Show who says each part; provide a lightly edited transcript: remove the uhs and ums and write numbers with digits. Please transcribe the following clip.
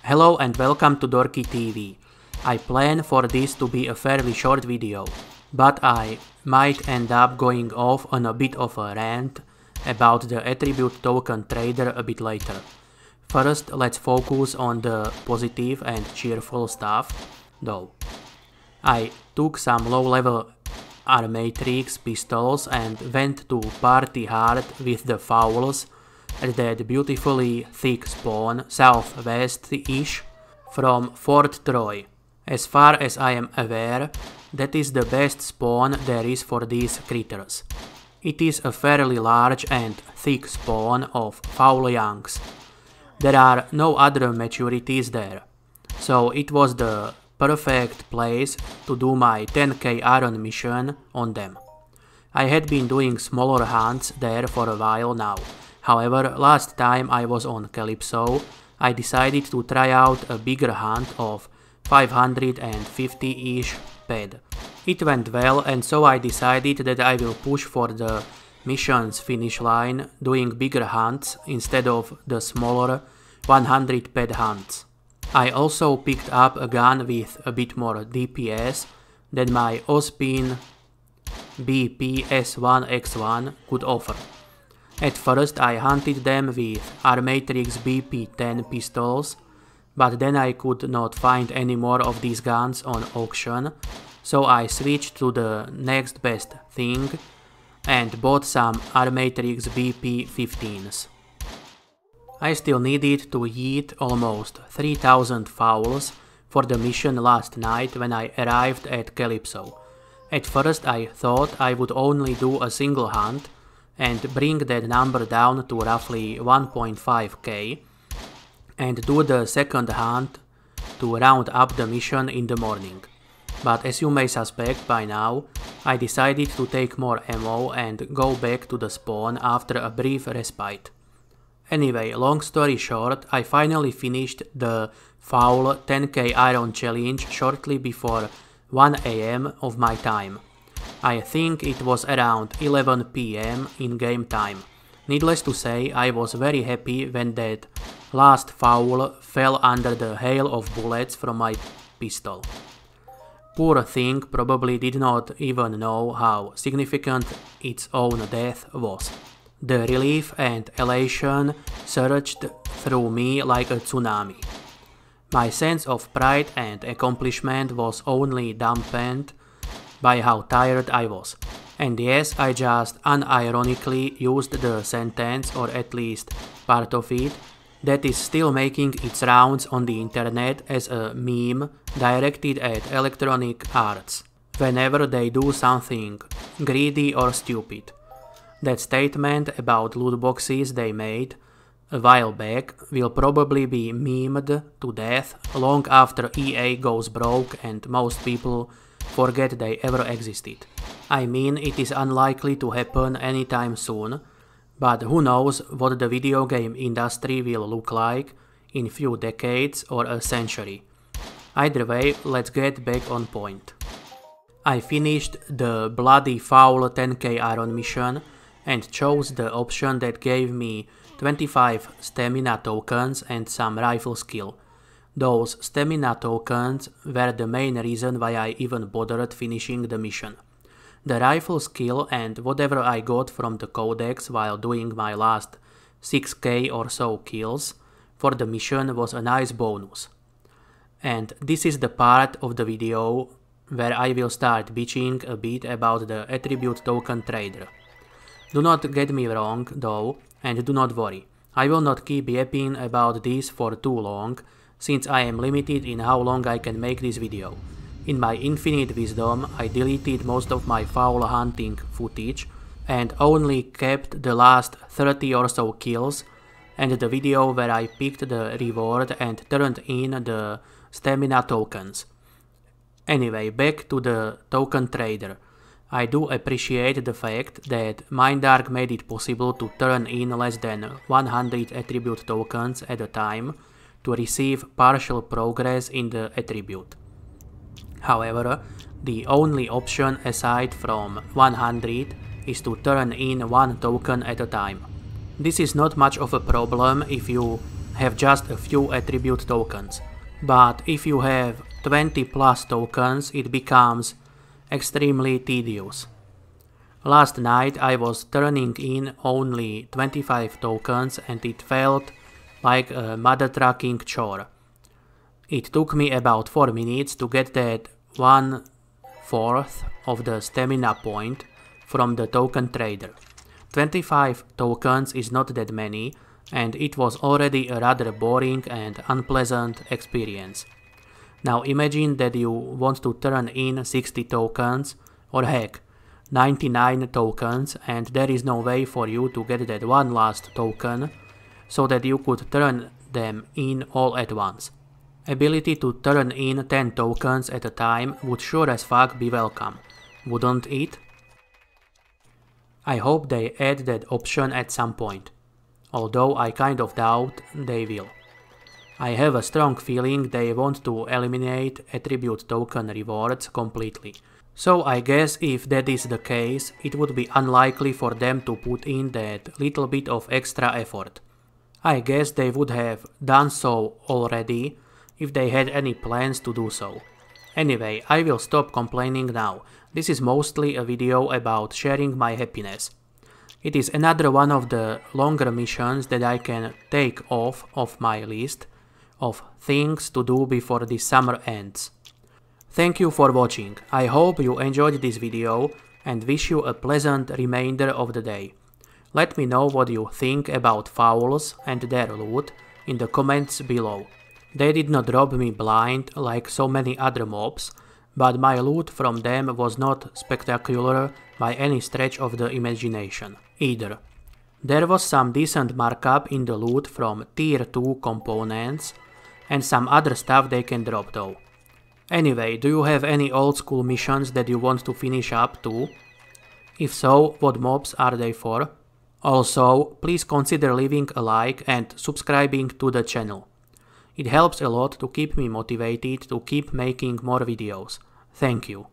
Speaker 1: Hello and welcome to Dorky TV. I plan for this to be a fairly short video, but I might end up going off on a bit of a rant about the attribute token trader a bit later. First, let's focus on the positive and cheerful stuff, though. I took some low-level Armatrix pistols and went to party hard with the fowls at that beautifully thick spawn southwest-ish from Fort Troy. As far as I am aware, that is the best spawn there is for these critters. It is a fairly large and thick spawn of fowl youngs. There are no other maturities there, so it was the perfect place to do my 10k iron mission on them. I had been doing smaller hunts there for a while now. However, last time I was on Calypso, I decided to try out a bigger hunt of 550-ish ped. It went well, and so I decided that I will push for the mission's finish line, doing bigger hunts instead of the smaller 100 ped hunts. I also picked up a gun with a bit more DPS than my Ospin BP S1X1 could offer. At first I hunted them with Armatrix BP10 pistols, but then I could not find any more of these guns on auction, so I switched to the next best thing and bought some Armatrix BP15s. I still needed to yeet almost 3000 fowls for the mission last night when I arrived at Calypso. At first I thought I would only do a single hunt and bring that number down to roughly 1.5k and do the second hunt to round up the mission in the morning. But as you may suspect by now, I decided to take more ammo and go back to the spawn after a brief respite. Anyway, long story short, I finally finished the fowl 10k iron challenge shortly before 1 AM of my time. I think it was around 11 PM in game time. Needless to say, I was very happy when that last fowl fell under the hail of bullets from my pistol. Poor thing probably did not even know how significant its own death was. The relief and elation surged through me like a tsunami. My sense of pride and accomplishment was only dampened by how tired I was. And yes, I just unironically used the sentence, or at least part of it, that is still making its rounds on the internet as a meme directed at Electronic Arts whenever they do something greedy or stupid. That statement about loot boxes they made a while back will probably be memed to death long after EA goes broke and most people forget they ever existed. I mean, it is unlikely to happen anytime soon, but who knows what the video game industry will look like in few decades or a century. Either way, let's get back on point. I finished the bloody foul 10k iron mission and chose the option that gave me 25 stamina tokens and some rifle skill. Those stamina tokens were the main reason why I even bothered finishing the mission. The rifle skill and whatever I got from the codex while doing my last 6k or so kills for the mission was a nice bonus. And this is the part of the video where I will start bitching a bit about the attribute token trader. Do not get me wrong though, and do not worry, I will not keep yapping about this for too long, since I am limited in how long I can make this video. In my infinite wisdom, I deleted most of my fowl hunting footage and only kept the last 30 or so kills and the video where I picked the reward and turned in the stamina tokens. Anyway, back to the token trader. I do appreciate the fact that Mindark made it possible to turn in less than 100 attribute tokens at a time to receive partial progress in the attribute. However, the only option aside from 100 is to turn in one token at a time. This is not much of a problem if you have just a few attribute tokens. But if you have 20 plus tokens, it becomes extremely tedious. Last night I was turning in only 25 tokens and it felt like a mother-trucking chore. It took me about 4 minutes to get that 1/4 of the stamina point from the token trader. 25 tokens is not that many, and it was already a rather boring and unpleasant experience. Now imagine that you want to turn in 60 tokens, or heck, 99 tokens, and there is no way for you to get that one last token so that you could turn them in all at once. Ability to turn in 10 tokens at a time would sure as fuck be welcome, wouldn't it? I hope they add that option at some point, although I kind of doubt they will. I have a strong feeling they want to eliminate attribute token rewards completely. So I guess if that is the case, it would be unlikely for them to put in that little bit of extra effort. I guess they would have done so already if they had any plans to do so. Anyway, I will stop complaining now. This is mostly a video about sharing my happiness. It is another one of the longer missions that I can take off of my list of things to do before the summer ends. Thank you for watching. I hope you enjoyed this video and wish you a pleasant remainder of the day. Let me know what you think about fowls and their loot in the comments below. They did not rob me blind like so many other mobs, but my loot from them was not spectacular by any stretch of the imagination either. There was some decent markup in the loot from tier 2 components and some other stuff they can drop though. Anyway, do you have any old school missions that you want to finish up too? If so, what mobs are they for? Also, please consider leaving a like and subscribing to the channel. It helps a lot to keep me motivated to keep making more videos. Thank you.